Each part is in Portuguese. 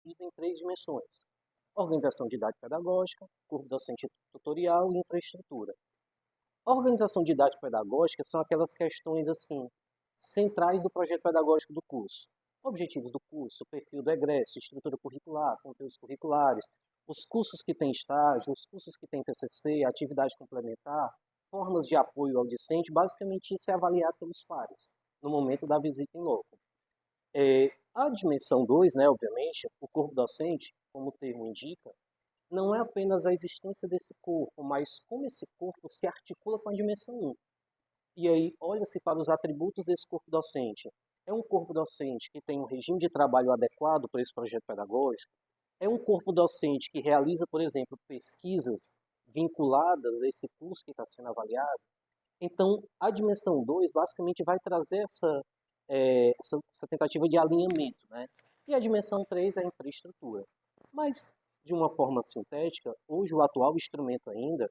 dividido em 3 dimensões: organização didático-pedagógica, corpo docente tutorial e infraestrutura. A organização didático-pedagógica são aquelas questões assim centrais do projeto pedagógico do curso. Objetivos do curso, perfil do egresso, estrutura curricular, conteúdos curriculares, os cursos que têm estágio, os cursos que têm TCC, atividade complementar, formas de apoio ao discente. Basicamente isso é avaliado pelos pares no momento da visita em loco. A dimensão 2, né, obviamente, o corpo docente, como o termo indica, não é apenas a existência desse corpo, mas como esse corpo se articula com a dimensão 1. E aí, olha-se para os atributos desse corpo docente. É um corpo docente que tem um regime de trabalho adequado para esse projeto pedagógico? É um corpo docente que realiza, por exemplo, pesquisas vinculadas a esse curso que está sendo avaliado? Então, a dimensão 2 basicamente vai trazer essa tentativa de alinhamento, né? E a dimensão 3 é a infraestrutura. Mas, de uma forma sintética, hoje o atual instrumento ainda,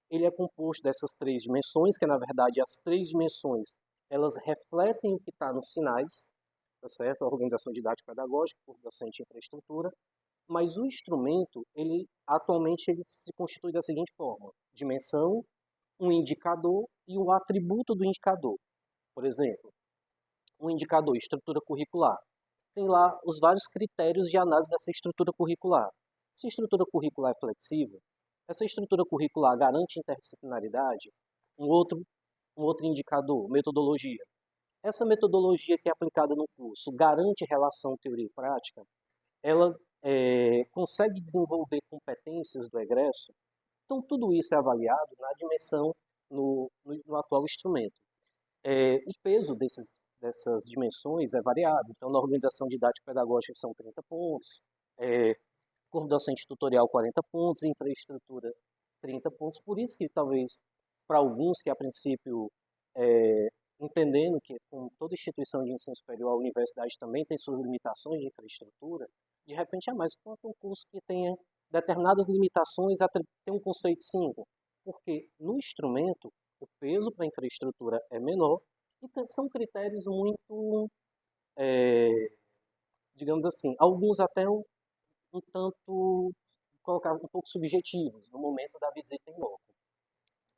ele é composto dessas 3 dimensões, que na verdade as 3 dimensões, elas refletem o que está nos sinais, tá certo? A organização didático-pedagógica, corpo docente e infraestrutura. Mas o instrumento, atualmente, ele se constitui da seguinte forma: dimensão, um indicador e o atributo do indicador. Por exemplo, um indicador, estrutura curricular. Tem lá os vários critérios de análise dessa estrutura curricular. Se a estrutura curricular é flexível, essa estrutura curricular garante interdisciplinaridade. Um outro indicador, metodologia. Essa metodologia que é aplicada no curso garante relação teoria e prática? Ela consegue desenvolver competências do egresso? Então, tudo isso é avaliado na dimensão, no atual instrumento. O peso dessas dimensões é variado. Então, na organização didático-pedagógica são 30 pontos, corpo docente tutorial 40 pontos, infraestrutura 30 pontos. Por isso que talvez, para alguns que a princípio, entendendo que com toda instituição de ensino superior, a universidade também tem suas limitações de infraestrutura, de repente mais um curso que tenha determinadas limitações, tem um conceito 5, porque no instrumento o peso para a infraestrutura é menor e são critérios muito, digamos assim, alguns até um tanto, colocar um pouco subjetivos no momento da visita em loco.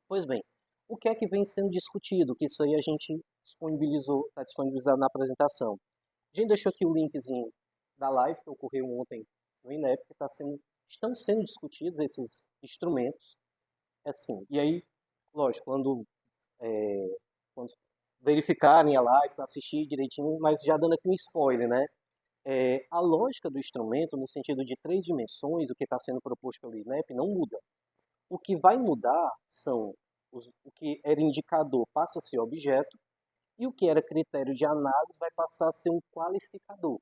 Pois bem, o que é que vem sendo discutido? Que isso aí a gente está disponibilizado na apresentação. A gente deixou aqui o linkzinho da live que ocorreu ontem no INEP, que estão sendo discutidos esses instrumentos. Assim, e aí, lógico, quando verificarem a live, assistir direitinho, mas já dando aqui um spoiler, né? A lógica do instrumento, no sentido de 3 dimensões, o que está sendo proposto pelo INEP, não muda. O que vai mudar são o que era indicador passa a ser objeto e o que era critério de análise vai passar a ser um qualificador.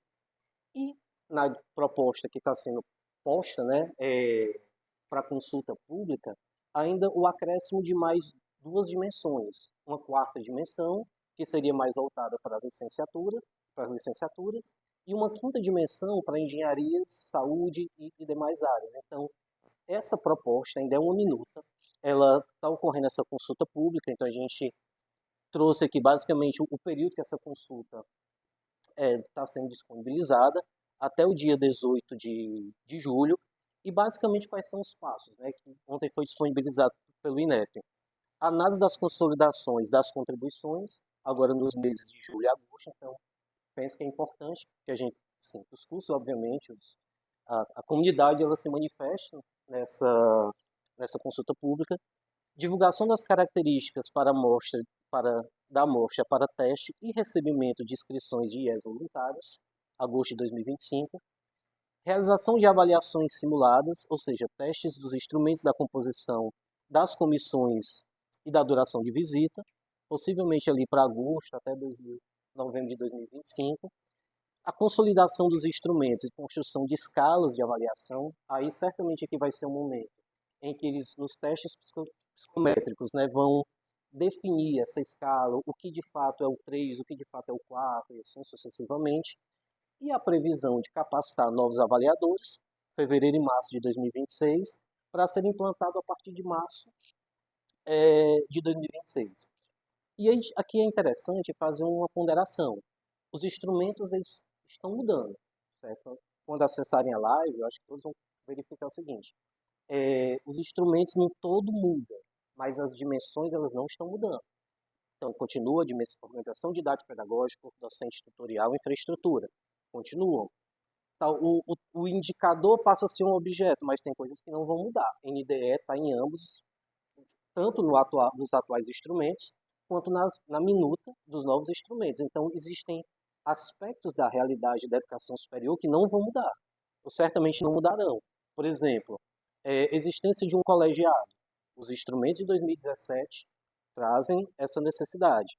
E na proposta que está sendo posta, né, para consulta pública, ainda o acréscimo de mais 2 dimensões. Uma quarta dimensão, que seria mais voltada para as licenciaturas, e uma quinta dimensão para engenharias, saúde e demais áreas. Então, essa proposta ainda é uma minuta, ela está ocorrendo essa consulta pública, então a gente trouxe aqui basicamente o período que essa consulta está sendo disponibilizada até o dia 18 de julho, e basicamente quais são os passos, né, que ontem foi disponibilizado pelo INEP. Análise das consolidações das contribuições, agora nos meses de julho e agosto, então penso que é importante que a gente, sim, os cursos, obviamente, a comunidade ela se manifesta nessa consulta pública. Divulgação das características da amostra para teste e recebimento de inscrições de IES voluntários, agosto de 2025. Realização de avaliações simuladas, ou seja, testes dos instrumentos da composição das comissões e da duração de visita, possivelmente ali para agosto até novembro de 2025. A consolidação dos instrumentos e construção de escalas de avaliação, aí certamente aqui vai ser um momento em que eles, nos testes psicométricos, né, vão definir essa escala, o que de fato é o 3, o que de fato é o 4, e assim sucessivamente. E a previsão de capacitar novos avaliadores, fevereiro e março de 2026, para ser implantado a partir de março de 2026. E aqui é interessante fazer uma ponderação. Os instrumentos eles estão mudando, certo? quando acessarem a live, eu acho que todos vão verificar o seguinte, os instrumentos no todo mudam, mas as dimensões elas não estão mudando. Então, continua a organização didático-pedagógica, docente tutorial, infraestrutura. Continuam. Então, o indicador passa a ser um objeto, mas tem coisas que não vão mudar. NDE está em ambos, tanto nos atuais instrumentos, quanto na minuta dos novos instrumentos. Então, existem aspectos da realidade da educação superior que não vão mudar, ou certamente não mudarão. Por exemplo, existência de um colegiado. Os instrumentos de 2017 trazem essa necessidade.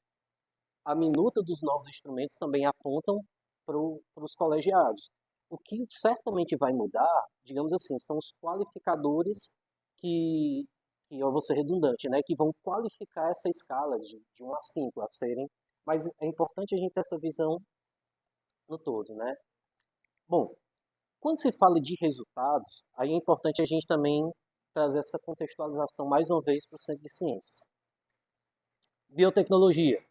A minuta dos novos instrumentos também apontam para os colegiados. O que certamente vai mudar, digamos assim, são os qualificadores que eu vou ser redundante, né, que vão qualificar essa escala de 1 a 5 a serem, mas é importante a gente ter essa visão no todo, né? Bom, quando se fala de resultados, aí é importante a gente também trazer essa contextualização mais uma vez para o Centro de Ciências. Biotecnologia,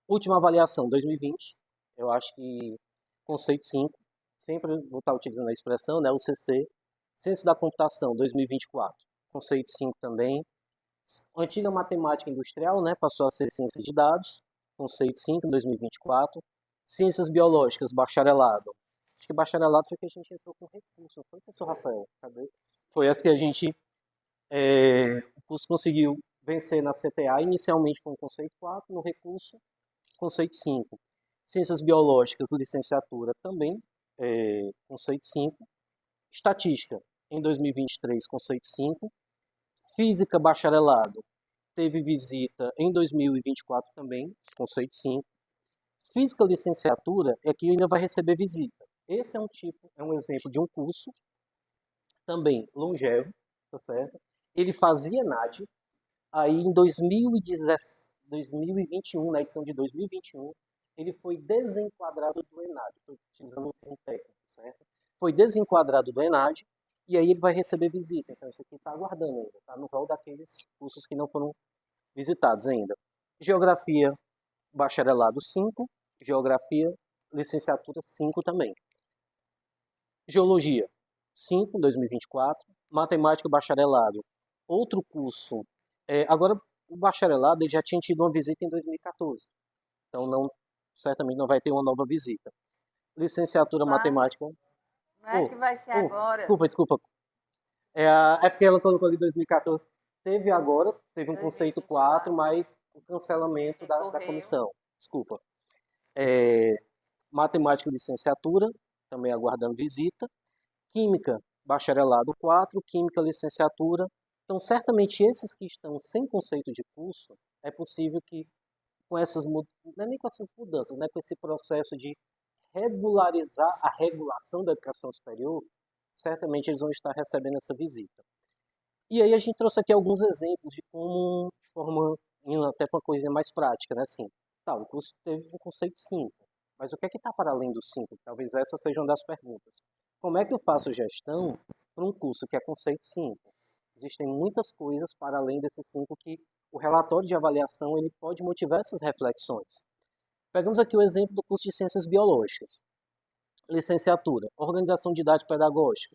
última avaliação, 2020, eu acho que conceito 5, sempre vou estar utilizando a expressão, né, o CC, Ciência da Computação, 2024, conceito 5 também. Antiga Matemática Industrial, né, passou a ser Ciência de Dados, conceito 5, 2024. Ciências Biológicas, bacharelado. Acho que bacharelado foi que a gente entrou com recurso, não foi, professor Rafael? Cadê? Foi essa que a gente, o curso conseguiu vencer na CTA, inicialmente foi um conceito 4, no recurso, conceito 5. Ciências Biológicas, licenciatura também, conceito 5. Estatística, em 2023, conceito 5. Física, bacharelado, teve visita em 2024 também, conceito 5. Física, licenciatura, é que ainda vai receber visita. Esse é um exemplo de um curso, também longevo, tá certo? Ele fazia ENAD, aí em 2021, na edição de 2021, ele foi desenquadrado do ENAD, estou utilizando um termo técnico, certo? Foi desenquadrado do ENAD, e aí ele vai receber visita. Então, isso aqui está aguardando ainda, está no rol daqueles cursos que não foram visitados ainda. Geografia, bacharelado 5, Geografia, licenciatura 5 também. Geologia, 5, 2024. Matemática, bacharelado, outro curso. Agora, o bacharelado ele já tinha tido uma visita em 2014. Então, certamente não vai ter uma nova visita. Licenciatura, matemática. Não é que vai ser agora. Desculpa. Porque ela colocou ali 2014. Teve um conceito 4, mas o cancelamento da comissão. Desculpa. Matemática, licenciatura, também aguardando visita. Química, bacharelado 4, Química, licenciatura. Então, certamente esses que estão sem conceito de curso, é possível que com essas não é nem com essas mudanças, né, com esse processo de regularizar a regulação da educação superior, certamente eles vão estar recebendo essa visita. E aí a gente trouxe aqui alguns exemplos de como, de forma, indo até para uma coisa mais prática, né, assim, o curso teve um conceito 5, mas o que é que está para além do 5? Talvez essa seja uma das perguntas. Como é que eu faço gestão para um curso que é conceito 5? Existem muitas coisas para além desses 5 que o relatório de avaliação ele pode motivar essas reflexões. Pegamos aqui o exemplo do curso de Ciências Biológicas. Licenciatura, Organização Didático-Pedagógica.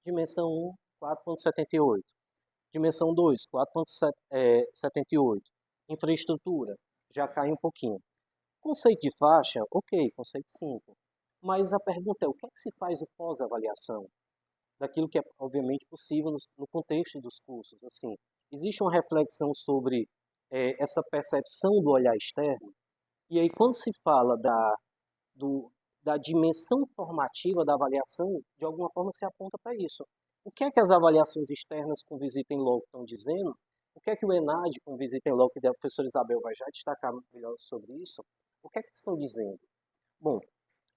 Dimensão 1, 4.78. Dimensão 2, 4.78. Infraestrutura, já cai um pouquinho. Conceito de faixa, ok, conceito 5. Mas a pergunta é, o que é que se faz o pós-avaliação? Daquilo que é, obviamente, possível no contexto dos cursos. Assim, existe uma reflexão sobre essa percepção do olhar externo? E aí, quando se fala da dimensão formativa da avaliação, de alguma forma se aponta para isso. O que é que as avaliações externas com visita em loco estão dizendo? O que é que o ENAD com visita em loco, que a professora Isabel vai já destacar melhor sobre isso, o que é que estão dizendo? Bom,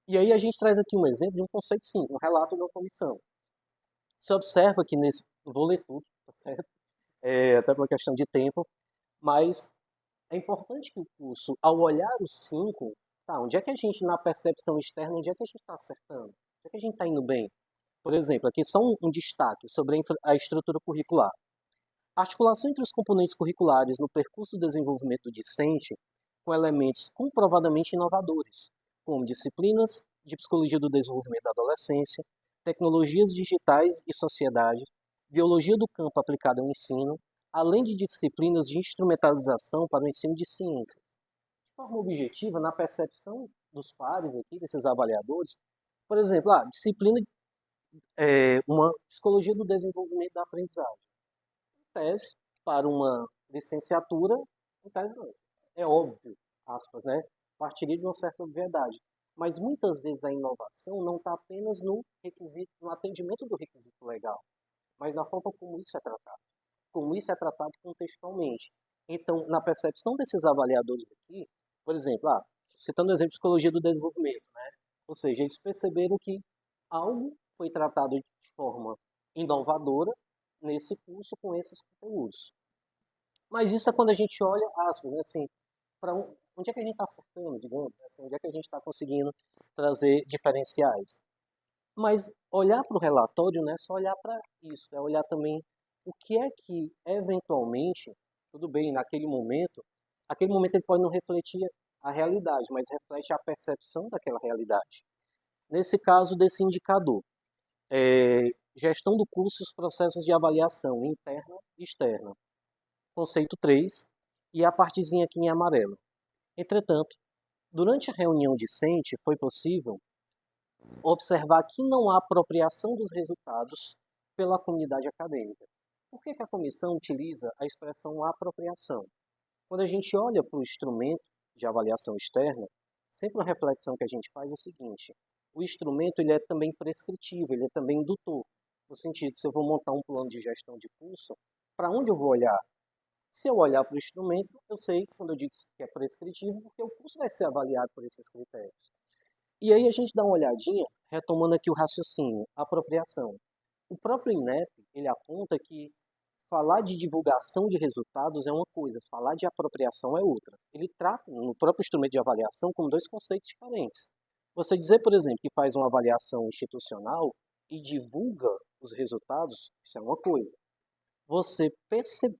e aí a gente traz aqui um exemplo de um conceito 5, um relato da comissão. Você observa que nesse, não vou ler tudo, tá certo? Até por questão de tempo, mas é importante que o curso, ao olhar os 5, onde é que a gente, na percepção externa, onde é que a gente está acertando? Onde é que a gente está indo bem? Por exemplo, aqui só um destaque sobre a estrutura curricular. A articulação entre os componentes curriculares no percurso do desenvolvimento do discente com elementos comprovadamente inovadores, como disciplinas de psicologia do desenvolvimento da adolescência, tecnologias digitais e sociedade, biologia do campo aplicada ao ensino, além de disciplinas de instrumentalização para o ensino de ciências. De forma objetiva, na percepção dos pares aqui, desses avaliadores, por exemplo, disciplina, uma psicologia do desenvolvimento da aprendizagem. Tese para uma licenciatura, em tese não, é óbvio, aspas, né? Partiria de uma certa obviedade. Mas muitas vezes a inovação não está apenas no requisito, no atendimento do requisito legal, mas na forma como isso é tratado. Como isso é tratado contextualmente. Então, na percepção desses avaliadores aqui, por exemplo, citando o exemplo de psicologia do desenvolvimento, né? Ou seja, eles perceberam que algo foi tratado de forma inovadora nesse curso com esses conteúdos. Mas isso é quando a gente olha, aspas, né, assim, para onde é que a gente está acertando, digamos, né, assim, onde é que a gente está conseguindo trazer diferenciais. Mas olhar para o relatório não é só olhar para isso, é olhar também o que é que, eventualmente, tudo bem, aquele momento ele pode não refletir a realidade, mas reflete a percepção daquela realidade. Nesse caso, desse indicador, gestão do curso e os processos de avaliação interna e externa. Conceito 3, e a partezinha aqui em amarelo. Entretanto, durante a reunião discente, foi possível observar que não há apropriação dos resultados pela comunidade acadêmica. Por que a comissão utiliza a expressão apropriação? Quando a gente olha para o instrumento de avaliação externa, sempre a reflexão que a gente faz é o seguinte: o instrumento ele é também prescritivo, ele é também indutor, no sentido, se eu vou montar um plano de gestão de curso, para onde eu vou olhar? Se eu olhar para o instrumento, eu sei, quando eu digo que é prescritivo, porque o curso vai ser avaliado por esses critérios. E aí a gente dá uma olhadinha, retomando aqui o raciocínio, apropriação. O próprio INEP, ele aponta que falar de divulgação de resultados é uma coisa, falar de apropriação é outra. Ele trata, no próprio instrumento de avaliação, como dois conceitos diferentes. Você dizer, por exemplo, que faz uma avaliação institucional e divulga os resultados, isso é uma coisa.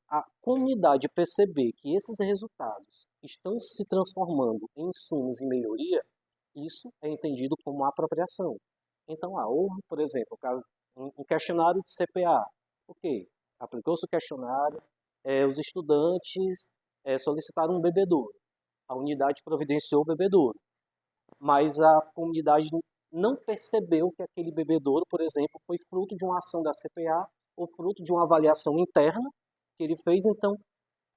A comunidade perceber que esses resultados estão se transformando em insumos e melhoria, isso é entendido como apropriação. Então, houve, por exemplo, um questionário de CPA. Ok, aplicou-se o questionário, os estudantes solicitaram um bebedouro. A unidade providenciou o bebedouro. Mas a comunidade não percebeu que aquele bebedouro, por exemplo, foi fruto de uma ação da CPA ou fruto de uma avaliação interna que ele fez. Então,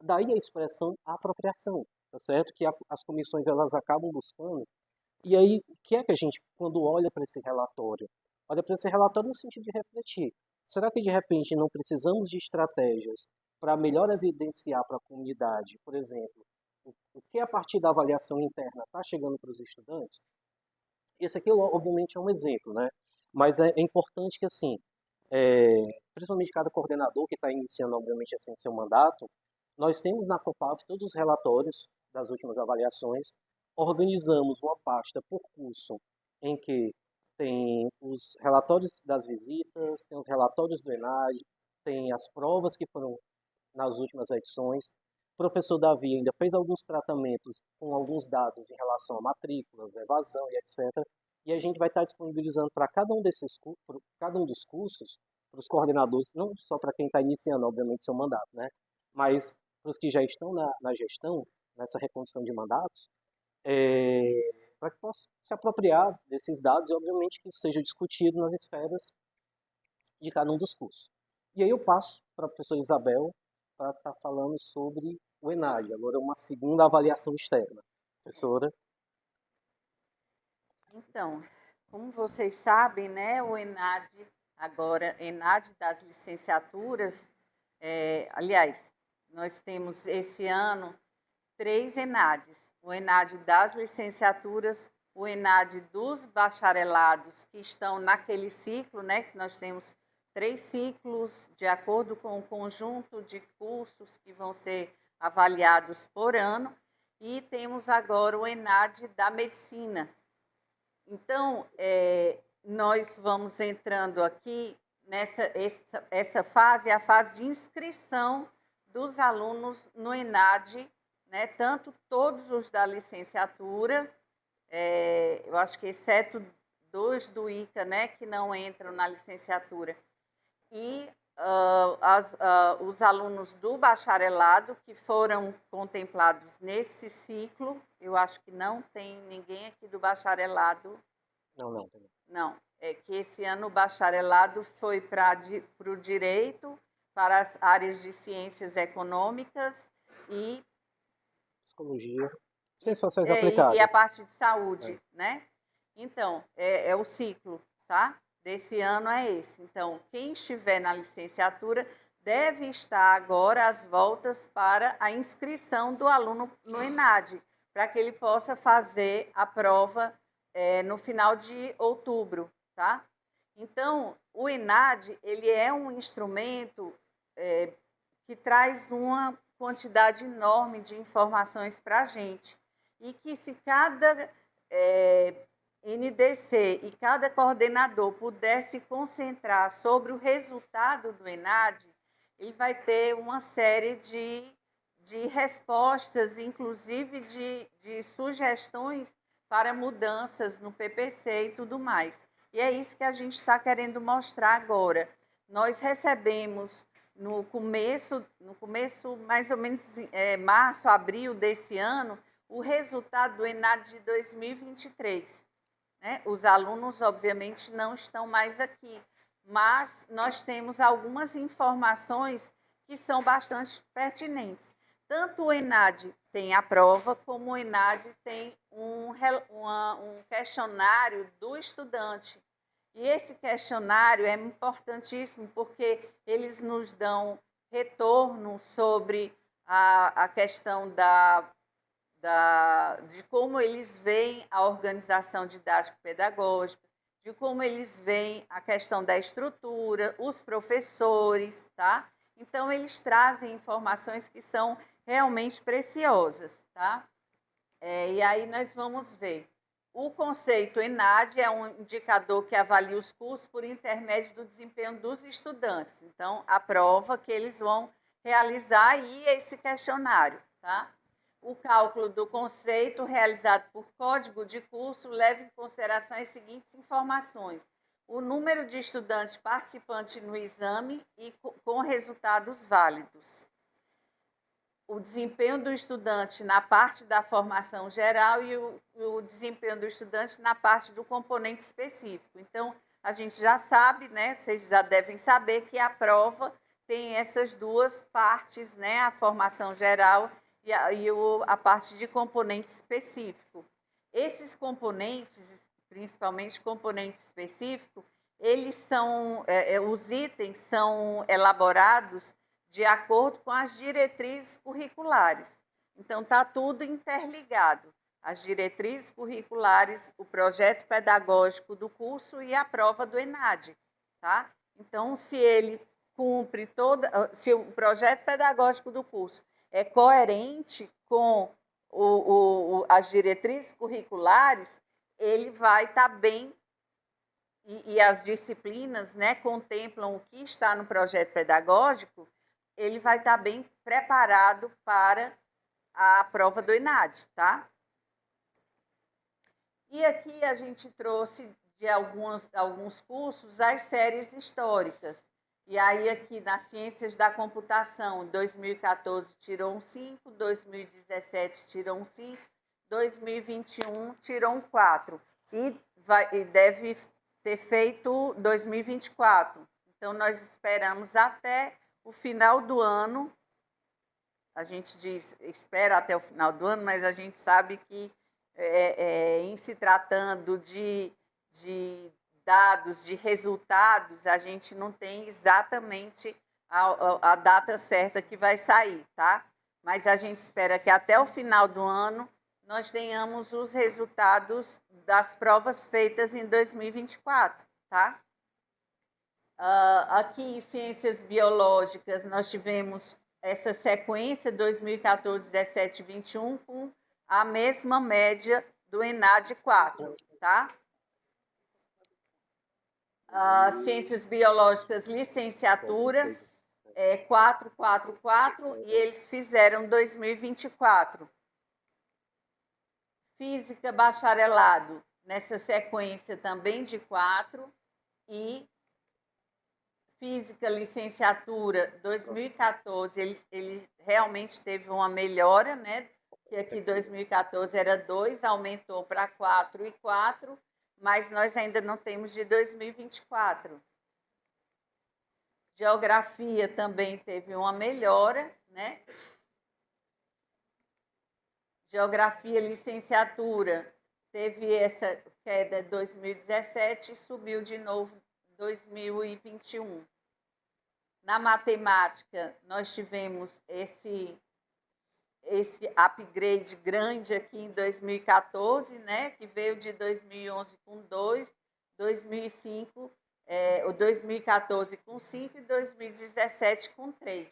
daí a expressão apropriação, tá certo? Que as comissões elas acabam buscando. E aí, o que é que a gente, quando olha para esse relatório? Olha para esse relatório no sentido de refletir. Será que, de repente, não precisamos de estratégias para melhor evidenciar para a comunidade, por exemplo, o que a partir da avaliação interna está chegando para os estudantes? Esse aqui, obviamente, é um exemplo, né? Mas é importante que, assim, principalmente cada coordenador que está iniciando, obviamente, assim, seu mandato, nós temos na Copav todos os relatórios das últimas avaliações, organizamos uma pasta por curso em que tem os relatórios das visitas, tem os relatórios do ENAD, tem as provas que foram nas últimas edições. O professor Davi ainda fez alguns tratamentos com alguns dados em relação a matrículas, evasão e etc. E a gente vai estar disponibilizando para cada um dos cursos, para os coordenadores, não só para quem está iniciando, obviamente, seu mandato, né? Mas para os que já estão na gestão, nessa recondução de mandatos, para que possam se apropriar desses dados e, obviamente, que isso seja discutido nas esferas de cada um dos cursos. E aí eu passo para a professora Isabel para estar falando sobre o ENAD, agora uma segunda avaliação externa. Professora? Então, como vocês sabem, né, o ENAD, agora, ENAD das licenciaturas, aliás, nós temos esse ano 3 ENADs. O ENAD das licenciaturas, o ENAD dos bacharelados que estão naquele ciclo, né, que nós temos 3 ciclos de acordo com o conjunto de cursos que vão ser avaliados por ano, e temos agora o ENAD da medicina. Então, nós vamos entrando aqui essa fase, a fase de inscrição dos alunos no ENAD, né, tanto todos os da licenciatura, eu acho que exceto dois do ICA, né, que não entram na licenciatura. E os alunos do bacharelado que foram contemplados nesse ciclo, eu acho que não tem ninguém aqui do bacharelado. Não. Não, é que esse ano o bacharelado foi para o direito, para as áreas de ciências econômicas e Psicologia, ciências sociais e a aplicadas. parte de saúde, né? Então, é o ciclo, tá? Desse ano é esse. Então, quem estiver na licenciatura deve estar agora às voltas para a inscrição do aluno no ENAD, para que ele possa fazer a prova no final de outubro, tá? Então, o ENAD, ele é um instrumento que traz uma quantidade enorme de informações para a gente. E que se cada NDC e cada coordenador pudesse concentrar sobre o resultado do ENAD, ele vai ter uma série de respostas, inclusive de sugestões para mudanças no PPC e tudo mais. E é isso que a gente está querendo mostrar agora. Nós recebemos no começo mais ou menos março, abril desse ano, o resultado do ENAD de 2023. Né? Os alunos, obviamente, não estão mais aqui, mas nós temos algumas informações que são bastante pertinentes. Tanto o ENAD tem a prova, como o ENAD tem um questionário do estudante. E esse questionário é importantíssimo porque eles nos dão retorno sobre a questão de como eles veem a organização didático-pedagógica, de como eles veem a questão da estrutura, os professores, tá? Então, eles trazem informações que são realmente preciosas, tá? E aí nós vamos ver. O conceito ENAD é um indicador que avalia os cursos por intermédio do desempenho dos estudantes. Então, a prova que eles vão realizar e esse questionário, tá? O cálculo do conceito realizado por código de curso leva em consideração as seguintes informações: o número de estudantes participantes no exame e com resultados válidos, o desempenho do estudante na parte da formação geral e o desempenho do estudante na parte do componente específico. Então, a gente já sabe, né, vocês já devem saber que a prova tem essas duas partes, né, a formação geral e a parte de componente específico. Esses componentes, principalmente componente específico, eles são, os itens são elaborados de acordo com as diretrizes curriculares. Então, está tudo interligado. As diretrizes curriculares, o projeto pedagógico do curso e a prova do ENAD. Tá? Então, se ele cumpre se o projeto pedagógico do curso é coerente com as diretrizes curriculares, ele vai estar bem, e as disciplinas, né, contemplam o que está no projeto pedagógico, ele vai estar bem preparado para a prova do ENAD, tá? E aqui a gente trouxe de alguns cursos as séries históricas. E aí aqui nas Ciências da Computação, 2014 tirou um 5, 2017 tirou um 5, 2021 tirou um 4. E deve ter feito 2024. Então, nós esperamos até o final do ano. A gente espera até o final do ano, mas a gente sabe que em se tratando de dados, de resultados, a gente não tem exatamente a data certa que vai sair, tá? Mas a gente espera que até o final do ano nós tenhamos os resultados das provas feitas em 2024, tá? Aqui em Ciências Biológicas nós tivemos essa sequência 2014, 17, 21 com a mesma média do ENAD 4, tá? Ciências Biológicas, licenciatura, 444, e eles fizeram 2024. Física, bacharelado, nessa sequência também de 4, e Física, licenciatura, 2014, ele realmente teve uma melhora, né? Que aqui 2014 era 2, aumentou para 4 e 4, mas nós ainda não temos de 2024. Geografia também teve uma melhora, né? Geografia, licenciatura, teve essa queda em 2017 e subiu de novo em 2021. Na matemática, nós tivemos esse upgrade grande aqui em 2014, né, que veio de 2011 com 2, 2005, o 2014 com 5 e 2017 com 3.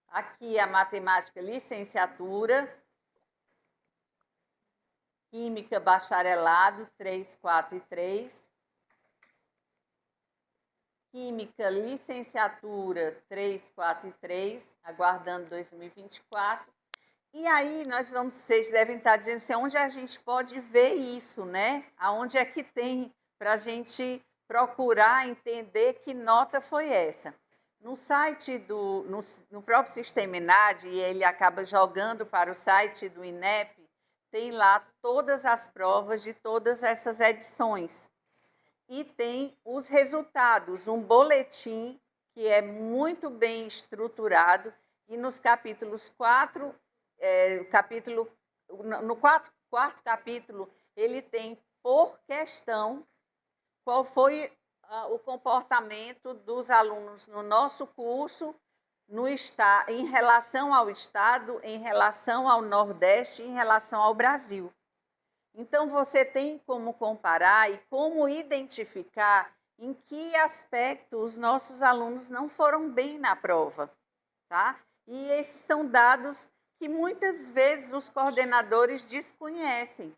Aqui a matemática licenciatura, química bacharelado, 3, 4 e 3. Química, licenciatura 3, 4 e 3, aguardando 2024. E aí vocês devem estar dizendo assim, onde a gente pode ver isso, né? Aonde é que tem para a gente procurar entender que nota foi essa? No site no próprio Sistema ENADE, e ele acaba jogando para o site do INEP, tem lá todas as provas de todas essas edições. E tem os resultados, um boletim que é muito bem estruturado, e nos capítulos 4, no quarto capítulo, ele tem por questão qual foi o comportamento dos alunos no nosso curso, em relação ao Estado, em relação ao Nordeste, em relação ao Brasil. Então, você tem como comparar e como identificar em que aspecto os nossos alunos não foram bem na prova, tá? E esses são dados que muitas vezes os coordenadores desconhecem,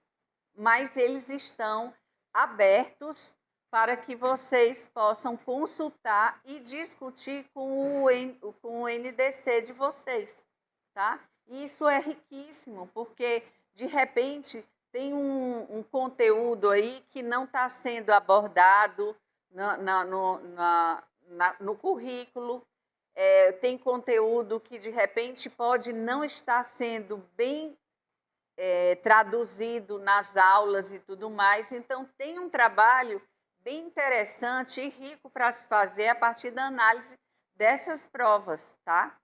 mas eles estão abertos para que vocês possam consultar e discutir com o NDC de vocês, tá? E isso é riquíssimo, porque, de repente, tem um conteúdo aí que não está sendo abordado no currículo, tem conteúdo que, de repente, pode não estar sendo bem traduzido nas aulas e tudo mais. Então, tem um trabalho bem interessante e rico para se fazer a partir da análise dessas provas, tá?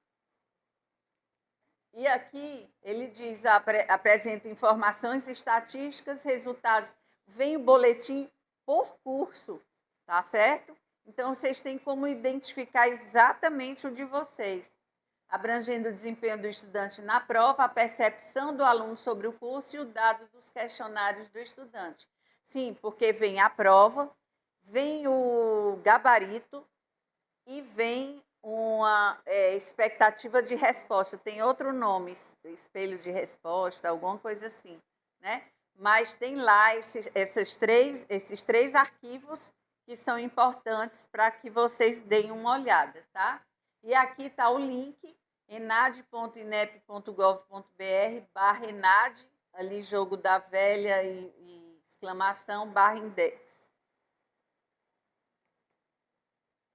E aqui ele diz, apresenta informações estatísticas, resultados, vem o boletim por curso, tá certo? Então, vocês têm como identificar exatamente o de vocês, abrangendo o desempenho do estudante na prova, a percepção do aluno sobre o curso e o dado dos questionários do estudante. Sim, porque vem a prova, vem o gabarito e vem uma expectativa de resposta. Tem outro nome, espelho de resposta, alguma coisa assim, né? Mas tem lá esses três arquivos que são importantes para que vocês deem uma olhada, tá? E aqui está o link, enad.inep.gov.br/enad, ali jogo da velha e exclamação /index.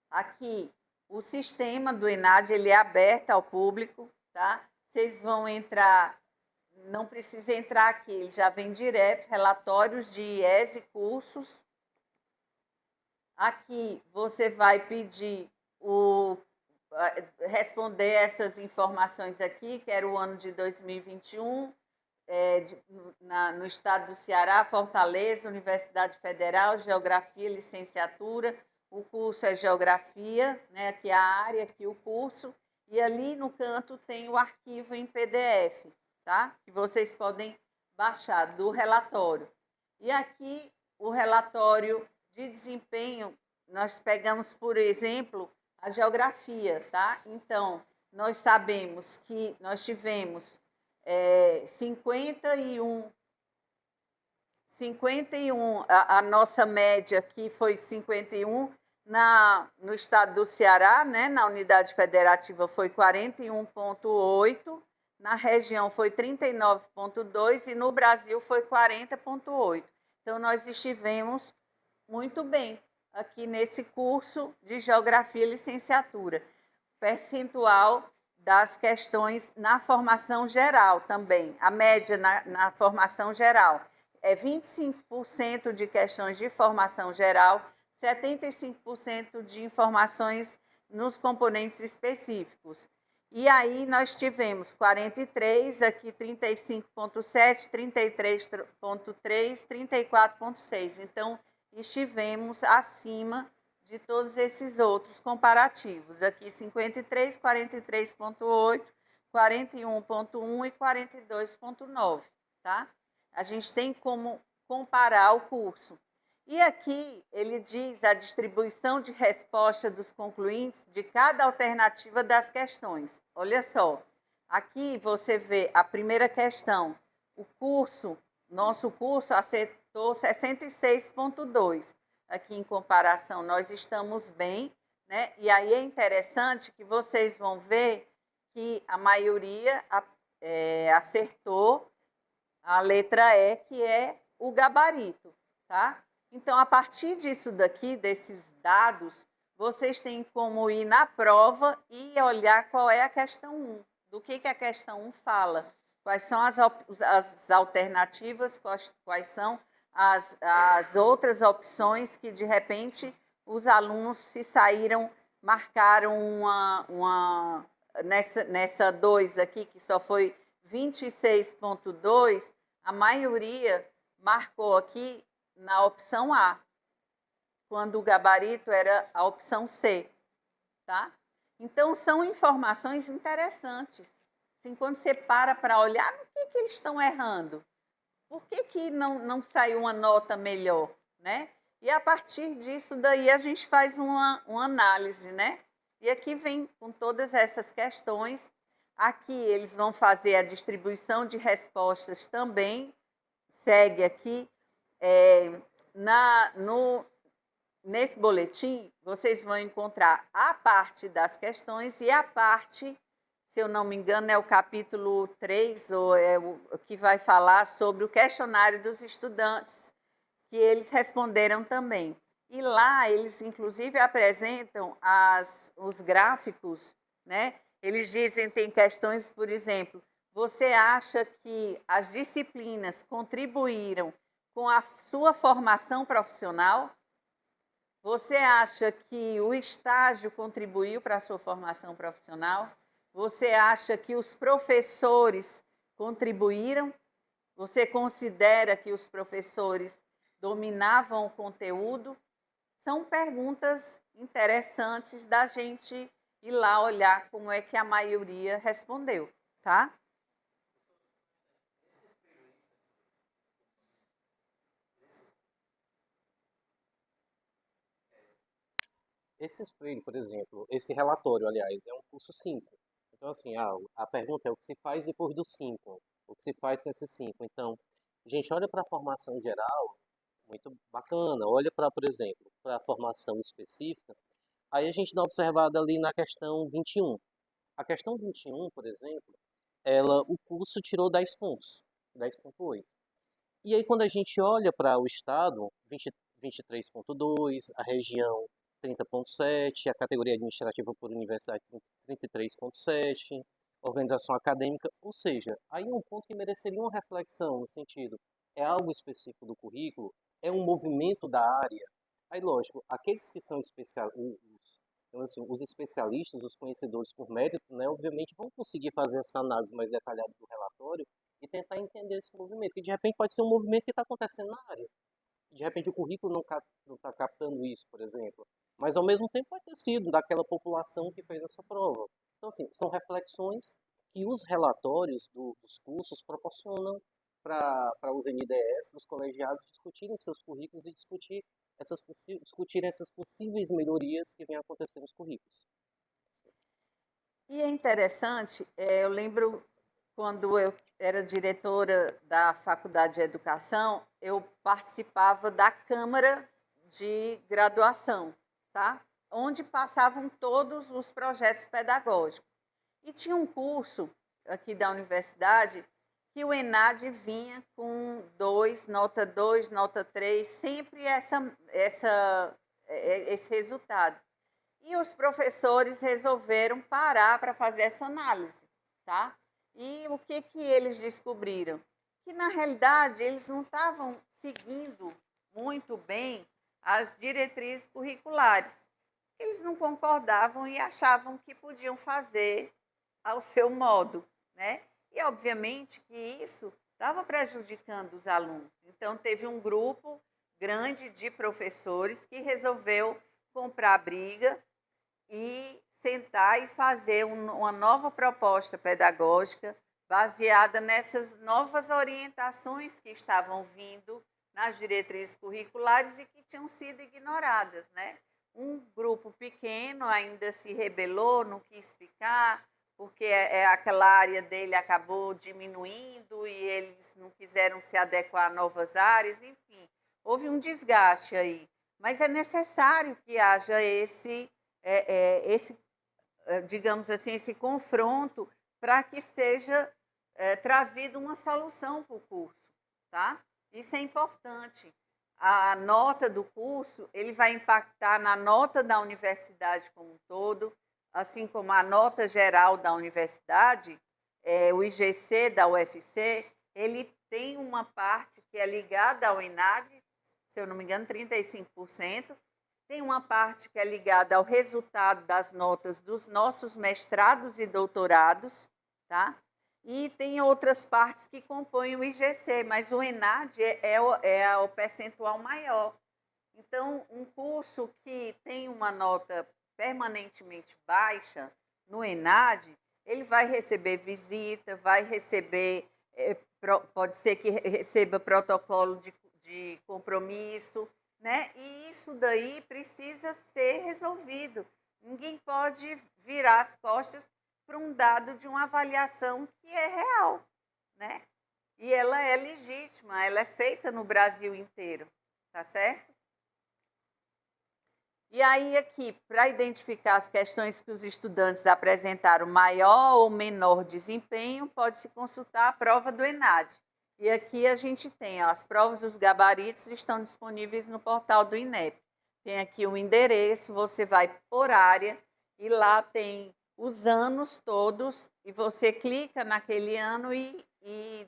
Aqui, o sistema do ENAD, ele é aberto ao público, tá? Vocês vão entrar, não precisa entrar aqui, ele já vem direto, relatórios de IES e cursos. Aqui, você vai pedir responder essas informações aqui, que era o ano de 2021, no estado do Ceará, Fortaleza, Universidade Federal, Geografia, licenciatura. O curso é Geografia, né? Aqui a área, aqui o curso, e ali no canto tem o arquivo em PDF, tá? Que vocês podem baixar do relatório. E aqui o relatório de desempenho, nós pegamos, por exemplo, a geografia, tá? Então, nós sabemos que nós tivemos 51, a nossa média aqui foi 51, no estado do Ceará, né, na unidade federativa foi 41,8, na região foi 39,2% e no Brasil foi 40,8%. Então, nós estivemos muito bem aqui nesse curso de Geografia Licenciatura. Percentual das questões na formação geral também, a média na formação geral é 25% de questões de formação geral, 75% de informações nos componentes específicos. E aí nós tivemos 43, aqui 35,7, 33,3, 34,6. Então, estivemos acima de todos esses outros comparativos. Aqui 53, 43,8, 41,1 e 42,9, tá? A gente tem como comparar o curso. E aqui ele diz a distribuição de resposta dos concluintes de cada alternativa das questões. Olha só, aqui você vê a primeira questão. O curso, nosso curso acertou 66,2. Aqui em comparação, nós estamos bem, né? E aí é interessante que vocês vão ver que a maioria acertou a letra E, que é o gabarito, tá? Então, a partir disso daqui, desses dados, vocês têm como ir na prova e olhar qual é a questão 1, do que a questão 1 fala, quais são as alternativas, quais são as outras opções que, de repente, os alunos se saíram, marcaram nessa 2 aqui, que só foi 26,2, a maioria marcou aqui na opção A, quando o gabarito era a opção C, tá? Então, são informações interessantes. Assim, quando você para olhar, no que eles estão errando? Por que não saiu uma nota melhor, né? E a partir disso daí a gente faz uma análise, né? E aqui vem com todas essas questões. Aqui eles vão fazer a distribuição de respostas também. Segue aqui. Nesse boletim, vocês vão encontrar a parte das questões e a parte, se eu não me engano, é o capítulo 3, ou é o que vai falar sobre o questionário dos estudantes, que eles responderam também. E lá eles, inclusive, apresentam os gráficos, né? Eles dizem, tem questões, por exemplo, você acha que as disciplinas contribuíram com a sua formação profissional? Você acha que o estágio contribuiu para a sua formação profissional? Você acha que os professores contribuíram? Você considera que os professores dominavam o conteúdo? São perguntas interessantes da gente ir lá olhar como é que a maioria respondeu, tá? Esse espelho, por exemplo, esse relatório, aliás, é um curso 5. Então, assim, a pergunta é o que se faz depois do 5, o que se faz com esses 5. Então, a gente olha para a formação geral, muito bacana, olha para, por exemplo, para a formação específica, aí a gente dá uma observada ali na questão 21. A questão 21, por exemplo, o curso tirou 10 pontos, 10,8. E aí, quando a gente olha para o estado, 23,2, a região 30,7, a categoria administrativa por universidade 33,7, organização acadêmica, ou seja, aí é um ponto que mereceria uma reflexão no sentido, é algo específico do currículo, é um movimento da área. Aí, lógico, aqueles que são então, assim, os especialistas, os conhecedores por mérito, né, obviamente vão conseguir fazer essa análise mais detalhada do relatório e tentar entender esse movimento, que de repente pode ser um movimento que está acontecendo na área. De repente o currículo não está captando isso, por exemplo. Mas ao mesmo tempo pode ter sido daquela população que fez essa prova. Então, assim, são reflexões que os relatórios dos cursos proporcionam para os NDEs, para os colegiados discutirem seus currículos e discutirem essas possíveis melhorias que vêm acontecendo nos currículos. E é interessante, eu lembro quando eu era diretora da Faculdade de Educação, eu participava da Câmara de Graduação, tá? Onde passavam todos os projetos pedagógicos. E tinha um curso aqui da universidade que o ENAD vinha com 2, nota 2, nota 3, sempre esse resultado. E os professores resolveram parar para fazer essa análise, tá? E o que eles descobriram? Que, na realidade, eles não estavam seguindo muito bem as diretrizes curriculares. Eles não concordavam e achavam que podiam fazer ao seu modo, né? E, obviamente, que isso estava prejudicando os alunos. Então, teve um grupo grande de professores que resolveu comprar briga e sentar e fazer uma nova proposta pedagógica baseada nessas novas orientações que estavam vindo nas diretrizes curriculares e que tinham sido ignoradas, né? Um grupo pequeno ainda se rebelou, não quis ficar, porque aquela área dele acabou diminuindo e eles não quiseram se adequar a novas áreas, enfim, houve um desgaste aí. Mas é necessário que haja digamos assim, esse confronto para que seja trazido uma solução para o curso, tá? Isso é importante. A nota do curso, ele vai impactar na nota da universidade como um todo, assim como a nota geral da universidade, o IGC da UFC, ele tem uma parte que é ligada ao ENAD, se eu não me engano, 35%, tem uma parte que é ligada ao resultado das notas dos nossos mestrados e doutorados, tá? E tem outras partes que compõem o IGC, mas o ENAD é o percentual maior. Então, um curso que tem uma nota permanentemente baixa no ENAD, ele vai receber visita, vai receber, pode ser que receba protocolo de compromisso, né? E isso daí precisa ser resolvido. Ninguém pode virar as costas para um dado de uma avaliação que é real, né? E ela é legítima, ela é feita no Brasil inteiro, tá certo? E aí aqui, para identificar as questões que os estudantes apresentaram maior ou menor desempenho, pode-se consultar a prova do ENAD. E aqui a gente tem, ó, as provas dos gabaritos estão disponíveis no portal do INEP. Tem aqui o endereço, você vai por área e lá tem os anos todos e você clica naquele ano e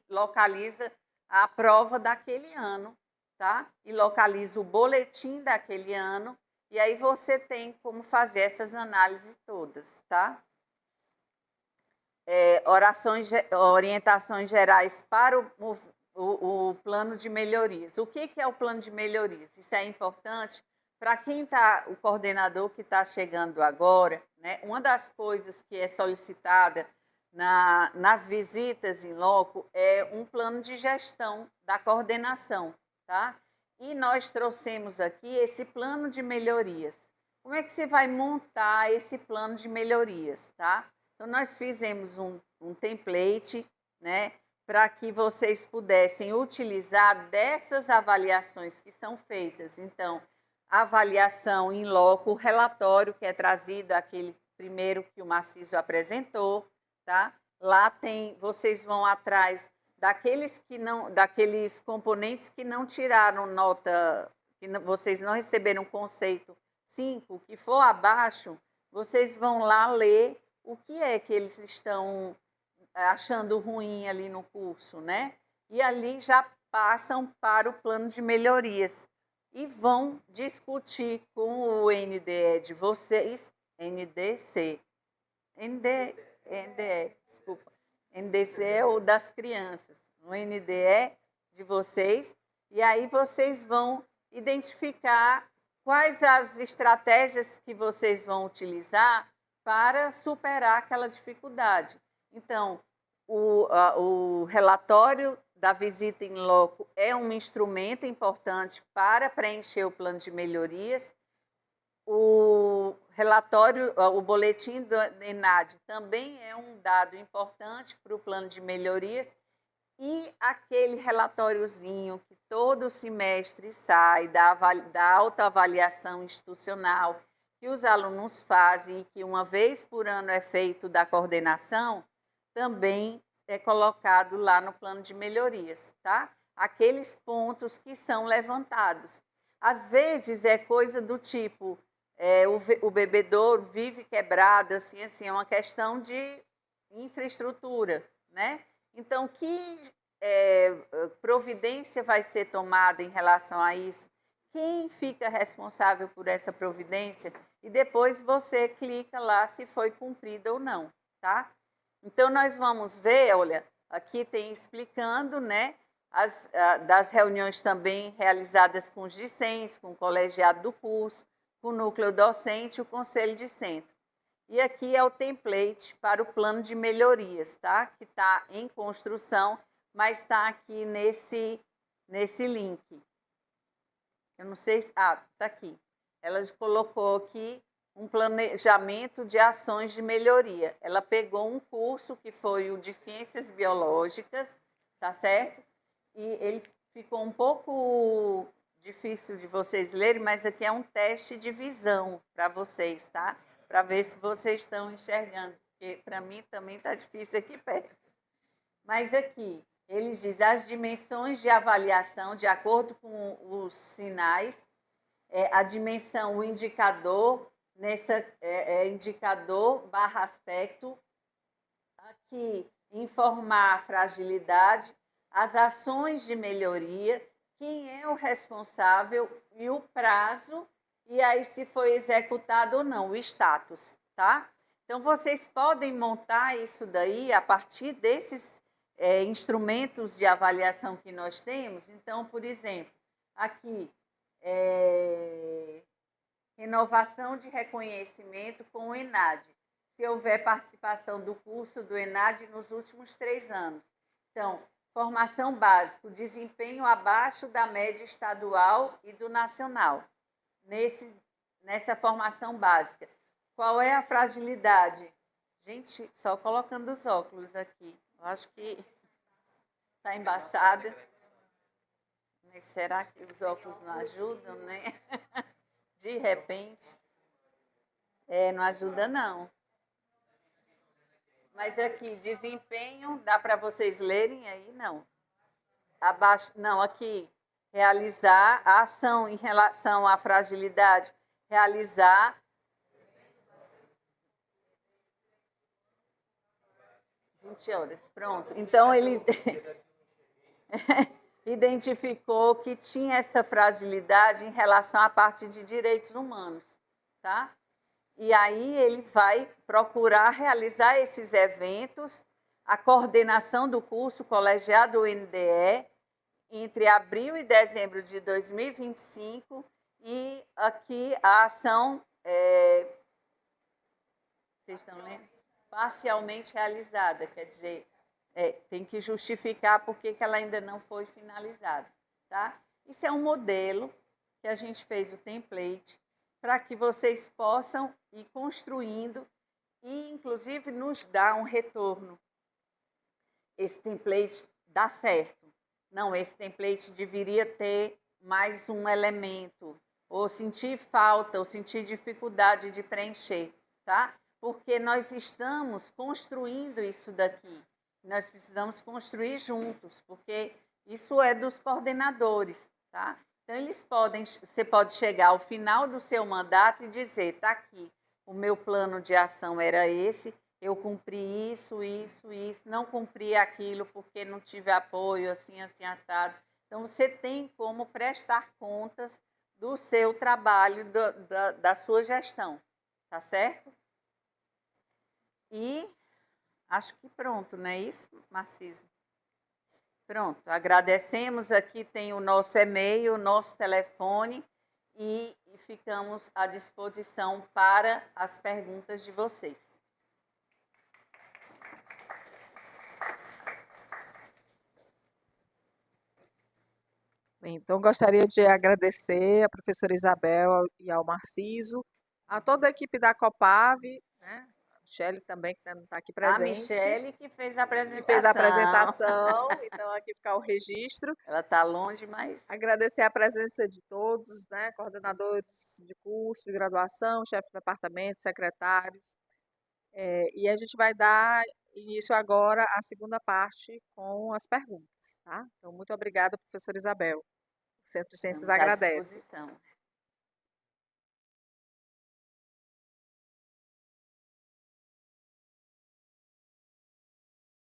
localiza a prova daquele ano, tá? E localiza o boletim daquele ano e aí você tem como fazer essas análises todas, tá? Orientações gerais para o plano de melhorias. O que é o plano de melhorias? Isso é importante para quem está, o coordenador que está chegando agora, né? Uma das coisas que é solicitada nas visitas em loco é um plano de gestão da coordenação, tá? E nós trouxemos aqui esse plano de melhorias. Como é que você vai montar esse plano de melhorias, tá? Então, nós fizemos um template, né, para que vocês pudessem utilizar dessas avaliações que são feitas. Então, a avaliação em loco, o relatório que é trazido, aquele primeiro que o Marciso apresentou, tá? Lá tem, vocês vão atrás daqueles componentes que não tiraram nota, vocês não receberam conceito 5, que for abaixo, vocês vão lá ler o que é que eles estão achando ruim ali no curso, né? E ali já passam para o plano de melhorias e vão discutir com o NDE de vocês, NDC, desculpa, NDC é o das crianças, o NDE de vocês, e aí vocês vão identificar quais as estratégias que vocês vão utilizar para superar aquela dificuldade. Então, o relatório da visita em loco é um instrumento importante para preencher o plano de melhorias. O relatório, o boletim do ENAD também é um dado importante para o plano de melhorias. E aquele relatóriozinho que todo semestre sai da autoavaliação institucional, que os alunos fazem e que uma vez por ano é feito da coordenação, também é colocado lá no plano de melhorias, tá? Aqueles pontos que são levantados. Às vezes é coisa do tipo, o bebedouro vive quebrado, assim, é uma questão de infraestrutura, né? Então, que providência vai ser tomada em relação a isso? Quem fica responsável por essa providência? E depois você clica lá se foi cumprida ou não, tá? Então, nós vamos ver, olha, aqui tem explicando, né, das reuniões também realizadas com os discentes, com o colegiado do curso, com o núcleo docente e o conselho de centro. E aqui é o template para o plano de melhorias, tá? Que está em construção, mas está aqui nesse link. Eu não sei se... está aqui. Ela colocou aqui um planejamento de ações de melhoria. Ela pegou um curso que foi o de Ciências Biológicas, tá certo? E ele ficou um pouco difícil de vocês lerem, mas aqui é um teste de visão para vocês, tá? Para ver se vocês estão enxergando, porque para mim também está difícil aqui perto. Mas aqui, eles dizem as dimensões de avaliação, de acordo com os sinais, a dimensão, o indicador, indicador / aspecto, aqui, informar a fragilidade, as ações de melhoria, quem é o responsável e o prazo, e aí se foi executado ou não, o status, tá? Então, vocês podem montar isso daí a partir desses instrumentos de avaliação que nós temos. Então, por exemplo, aqui, renovação de reconhecimento com o ENAD, se houver participação do curso do ENAD nos últimos 3 anos. Então, formação básica, desempenho abaixo da média estadual e do nacional, nessa formação básica. Qual é a fragilidade? Gente, só colocando os óculos aqui. Eu acho que está embaçada. Mas será que os óculos não ajudam, né? De repente. Não ajuda, não. Mas aqui, desempenho, dá para vocês lerem aí? Não. Abaixo, não, aqui, realizar a ação em relação à fragilidade, realizar 20 horas, pronto. Então, ele identificou que tinha essa fragilidade em relação à parte de direitos humanos, tá? E aí ele vai procurar realizar esses eventos, a coordenação do curso colegiado UNDE, entre abril e dezembro de 2025, e aqui a ação, vocês estão lendo? Parcialmente realizada, quer dizer, tem que justificar por que ela ainda não foi finalizada, tá? Isso é um modelo que a gente fez o template para que vocês possam ir construindo e, inclusive, nos dar um retorno. Esse template dá certo. Não, esse template deveria ter mais um elemento, ou sentir falta, ou sentir dificuldade de preencher, tá? Porque nós estamos construindo isso daqui. Nós precisamos construir juntos, porque isso é dos coordenadores, tá? Então, você pode chegar ao final do seu mandato e dizer, está aqui, o meu plano de ação era esse, eu cumpri isso, não cumpri aquilo porque não tive apoio, assim, assado. Então, você tem como prestar contas do seu trabalho, da sua gestão, tá certo? E acho que pronto, não é isso, Marciso? Pronto, agradecemos. Aqui tem o nosso e-mail, o nosso telefone e ficamos à disposição para as perguntas de vocês. Bem, então, gostaria de agradecer à professora Isabel e ao Marciso, a toda a equipe da Copave, né? A Michele também, que está aqui presente. A Michele que fez a apresentação. Que fez a apresentação, então aqui fica o registro. Ela está longe, mas... Agradecer a presença de todos, né? Coordenadores de curso, de graduação, chefe de departamento, secretários. E a gente vai dar início agora a segunda parte com as perguntas, tá? Então, muito obrigada, professora Isabel. O Centro de Ciências Estamos à agradece. disposição.